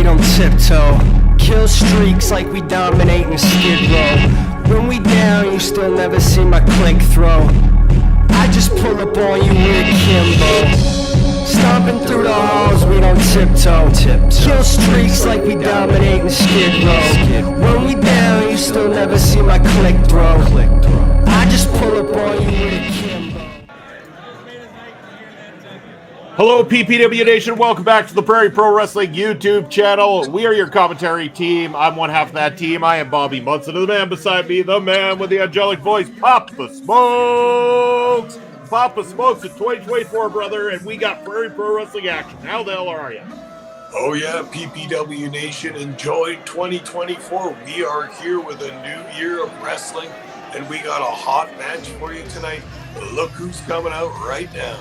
don't tiptoe. Kill streaks like we dominate in Skid Row. When we down, you still never see my click throw. I just pull up on you with a Kimbo. Stomping through the halls, we don't tiptoe. Kill streaks like we dominate in Skid Row. When we down, you still never see my click throw. I just pull up on you with a Kimbo. Hello, PPW Nation. Welcome back to the Prairie Pro Wrestling YouTube channel. We are your commentary team. I'm one half of that team. I am Bobby Munson. And the man beside me, the man with the angelic voice, Papa Smokes. Papa Smokes in 2024, brother. And we got Prairie Pro Wrestling action. How the hell are you? Oh, yeah, PPW Nation. Enjoy 2024. We are here with a new year of wrestling. And we got a hot match for you tonight. Look who's coming out right now.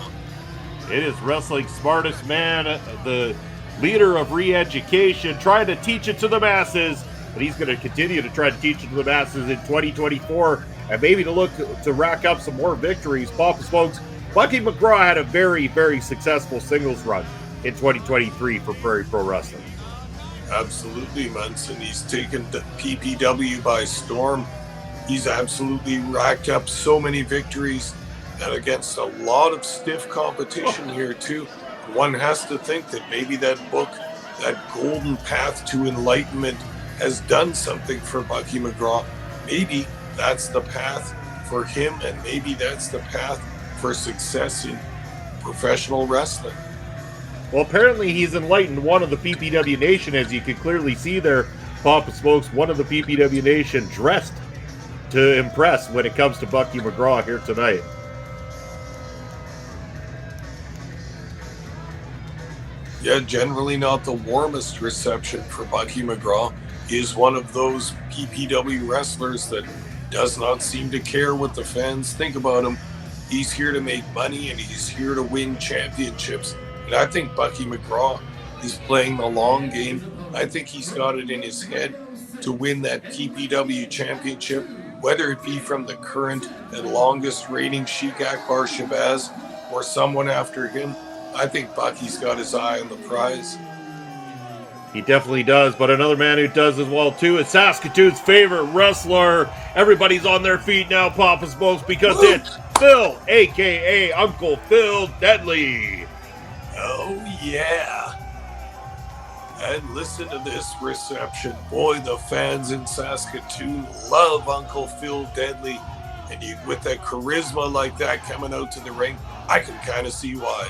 It is wrestling's smartest man, the leader of re-education, trying to teach it to the masses. But he's going to continue to try to teach it to the masses in 2024 and maybe to look to rack up some more victories. Papa Smokes, Bucky McGraw had a very, very successful singles run in 2023 for Prairie Pro Wrestling. Absolutely, Munson. He's taken the PPW by storm. He's absolutely racked up so many victories. And against a lot of stiff competition here, too. One has to think that maybe that book, that Golden Path to Enlightenment, has done something for Bucky McGraw. Maybe that's the path for him, and maybe that's the path for success in professional wrestling. Well, apparently he's enlightened one of the PPW Nation, as you can clearly see there. Papa Smokes, one of the PPW Nation, dressed to impress when it comes to Bucky McGraw here tonight. Yeah, generally not the warmest reception for Bucky McGraw. He is one of those PPW wrestlers that does not seem to care what the fans think about him. He's here to make money and he's here to win championships. And I think Bucky McGraw is playing the long game. I think he's got it in his head to win that PPW championship, whether it be from the current and longest reigning Sheik Akbar Shabazz or someone after him. I think Bucky's got his eye on the prize. He definitely does, but another man who does as well, too, is Saskatoon's favorite wrestler. Everybody's on their feet now, Papa Smokes, because it's Fil, a.k.a. Uncle Fil Deadly. Oh, yeah. And listen to this reception. Boy, the fans in Saskatoon love Uncle Fil Deadly. And you, with that charisma like that coming out to the ring, I can kind of see why.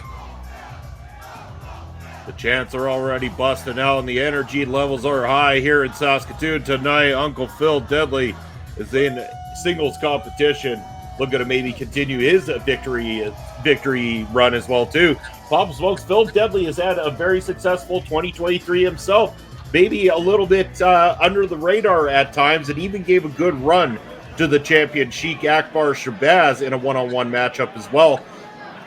The chants are already busting out and the energy levels are high here in Saskatoon tonight. Uncle Fil Deadly is in singles competition, looking to maybe continue his victory run as well too. Papa Smokes, Fil Deadly has had a very successful 2023 himself, maybe a little bit under the radar at times, and even gave a good run to the champion Sheik Akbar Shabazz in a one-on-one matchup as well.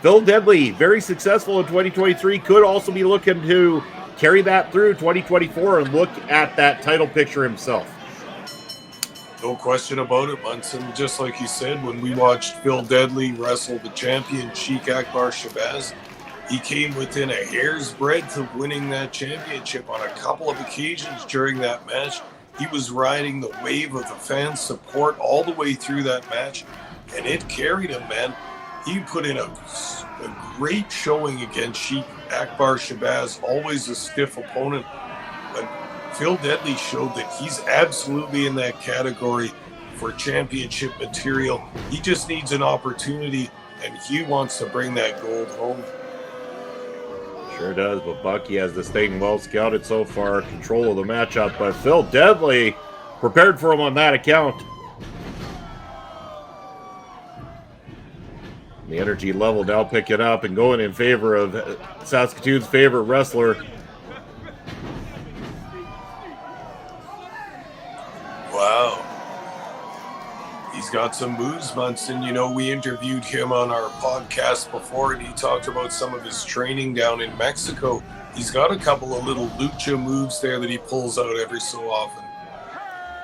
Fil Deadly, very successful in 2023, could also be looking to carry that through 2024 and look at that title picture himself. No question about it, Munson. Just like you said, when we watched Fil Deadly wrestle the champion Sheik Akbar Shabazz, he came within a hair's breadth of winning that championship on a couple of occasions during that match. He was riding the wave of the fans' support all the way through that match, and it carried him, man. He put in a great showing against Sheik Akbar Shabazz, always a stiff opponent. But Fil Deadly showed that he's absolutely in that category for championship material. He just needs an opportunity, and he wants to bring that gold home. Sure does, but Bucky has this thing well scouted so far, control of the matchup, but Fil Deadly prepared for him on that account. The energy level now picking up and going in favor of Saskatoon's favorite wrestler. Wow. He's got some moves, Munson. You know, we interviewed him on our podcast before, and he talked about some of his training down in Mexico. He's got a couple of little lucha moves there that he pulls out every so often.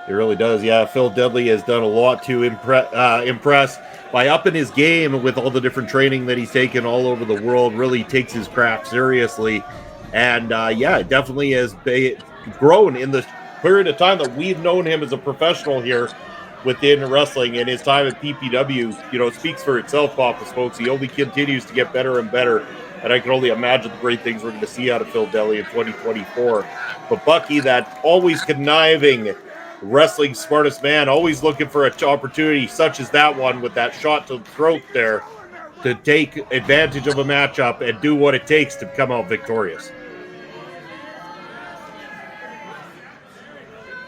He really does, yeah. Fil Deadly has done a lot to impress by upping his game with all the different training that he's taken all over the world. Really takes his craft seriously. And, yeah, definitely has grown in the period of time that we've known him as a professional here within wrestling, and his time at PPW, speaks for itself, Papa's folks. He only continues to get better and better, and I can only imagine the great things we're going to see out of Fil Deadly in 2024. But Bucky, that always conniving, wrestling smartest man, always looking for an opportunity such as that one with that shot to the throat there to take advantage of a matchup and do what it takes to come out victorious.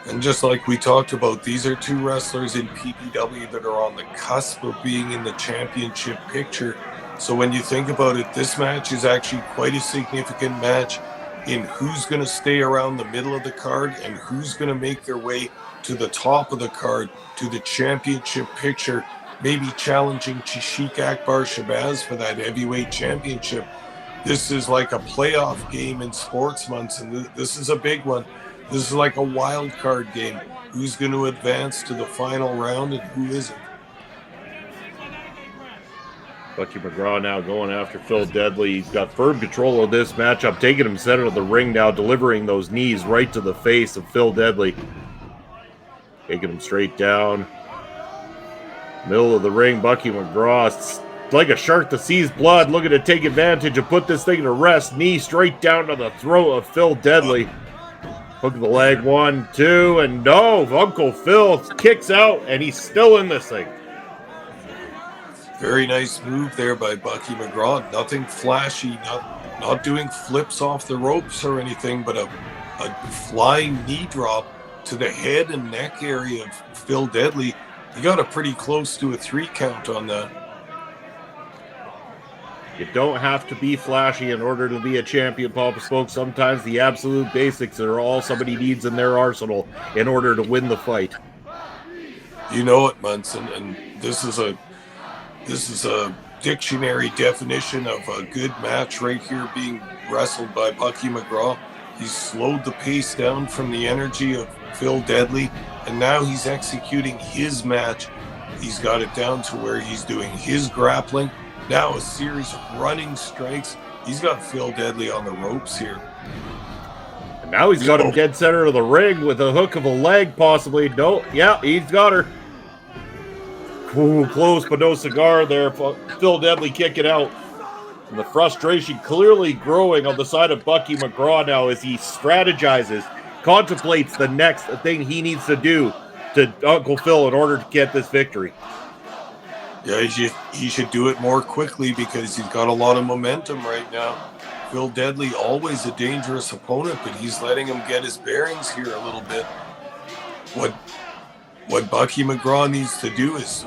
And just like we talked about, these are two wrestlers in PPW that are on the cusp of being in the championship picture. So when you think about it, this match is actually quite a significant match in who's going to stay around the middle of the card and who's going to make their way to the top of the card, to the championship picture, maybe challenging Sheik Akbar Shabazz for that heavyweight championship. This is like a playoff game in sports months, and this is a big one. This is like a wild card game. Who's going to advance to the final round and who isn't? Bucky McGraw now going after Fil Deadly. He's got firm control of this matchup, taking him center of the ring now, delivering those knees right to the face of Fil Deadly. Taking him straight down. Middle of the ring, Bucky McGraw, like a shark that sees blood, looking to take advantage and put this thing to rest. Knee straight down to the throat of Fil Deadly. Hook of the leg, 1, 2, and no, Uncle Fil kicks out, and he's still in this thing. Very nice move there by Bucky McGraw. Nothing flashy, not doing flips off the ropes or anything, but a flying knee drop to the head and neck area of Fil Deadly. He got a pretty close to a 3 count on that. You don't have to be flashy in order to be a champion, Papa Smoke. Sometimes the absolute basics are all somebody needs in their arsenal in order to win the fight. You know it, Munson, and this is a dictionary definition of a good match right here being wrestled by Bucky McGraw. He's slowed the pace down from the energy of Fil Deadly, and now he's executing his match. He's got it down to where he's doing his grappling. Now a series of running strikes. He's got Fil Deadly on the ropes here. And now he's got him dead center of the ring with a hook of a leg, possibly. No, yeah, he's got her. Ooh, close, but no cigar there. Fil Deadly kicking out. And the frustration clearly growing on the side of Bucky McGraw now as he strategizes, contemplates the next thing he needs to do to Uncle Fil in order to get this victory. Yeah, he should do it more quickly because he's got a lot of momentum right now. Fil Deadly, always a dangerous opponent, but he's letting him get his bearings here a little bit. What Bucky McGraw needs to do is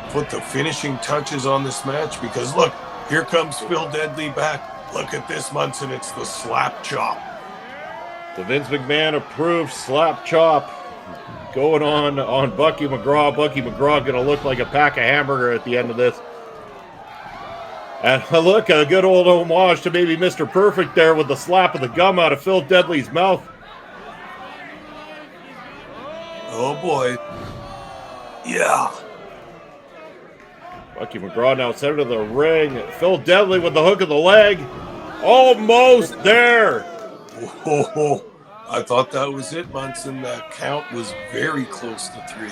put the finishing touches on this match because, look, here comes Fil Deadly back. Look at this, Munson. It's the slap chop. The Vince McMahon approved slap chop going on Bucky McGraw. Bucky McGraw going to look like a pack of hamburger at the end of this. And look, a good old homage to maybe Mr. Perfect there with the slap of the gum out of Fil Deadly's mouth. Oh, boy. Yeah. Bucky McGraw now center of the ring. Fil Deadly with the hook of the leg. Almost there. Whoa. I thought that was it, Munson. That count was very close to 3.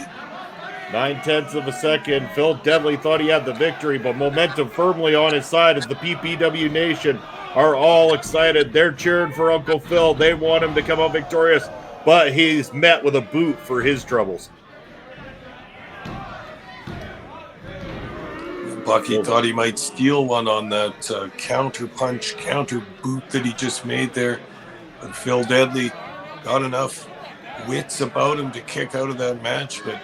9/10 of a second. Fil Deadly thought he had the victory, but momentum firmly on his side as the PPW Nation are all excited. They're cheering for Uncle Fil. They want him to come out victorious, but he's met with a boot for his troubles. Bucky thought he might steal one on that counter punch, counter boot that he just made there. But Fil Deadly got enough wits about him to kick out of that match, but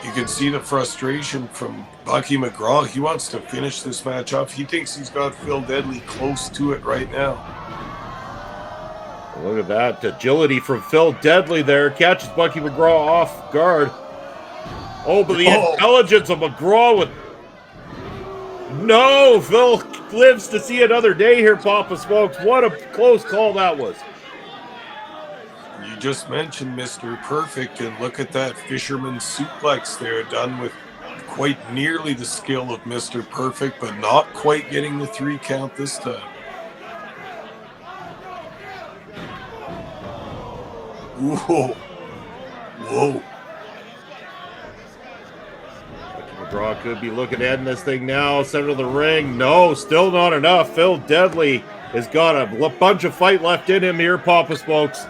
you can see the frustration from Bucky McGraw. He wants to finish this match off. He thinks he's got Fil Deadly close to it right now. Look at that agility from Fil Deadly there. Catches Bucky McGraw off guard. Oh, but the intelligence of McGraw with... No, Fil lives to see another day here, Papa Smokes. What a close call that was. You just mentioned Mr. Perfect, and look at that fisherman suplex there, done with quite nearly the skill of Mr. Perfect, but not quite getting the 3 count this time. Whoa. Whoa. Bucky McGraw could be looking at this thing now. Center of the ring. No, still not enough. Fil Deadly has got a bunch of fight left in him here, Papa Smokes.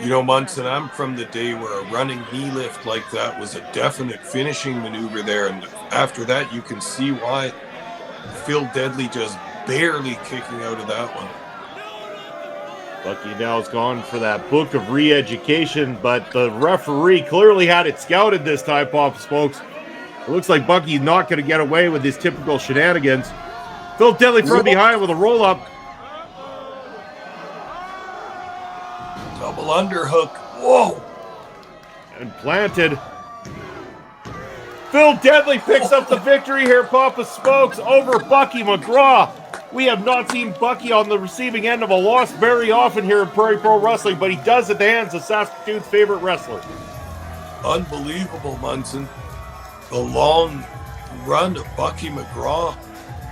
You know, Munson, I'm from the day where a running knee lift like that was a definite finishing maneuver there. And after that, you can see why Fil Deadly just barely kicking out of that one. Bucky now has gone for that book of re-education, but the referee clearly had it scouted this time, Papa Smokes. It looks like Bucky's not going to get away with his typical shenanigans. Fil Deadly from behind with a roll-up. Double underhook. Whoa. And planted. Fil Deadly picks up the victory here, Papa Smokes, over Bucky McGraw. We have not seen Bucky on the receiving end of a loss very often here in Prairie Pro Wrestling, but he does at the hands of Saskatoon's favorite wrestler. Unbelievable, Munson. The long run of Bucky McGraw.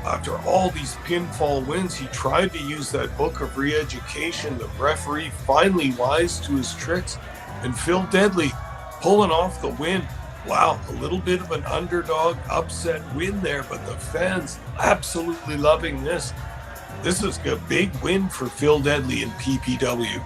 After all these pinfall wins, he tried to use that book of re-education. The referee finally wise to his tricks. And Fil Deadly pulling off the win. Wow, a little bit of an underdog upset win there, but the fans absolutely loving this. This is a big win for Fil Deadly and PPW.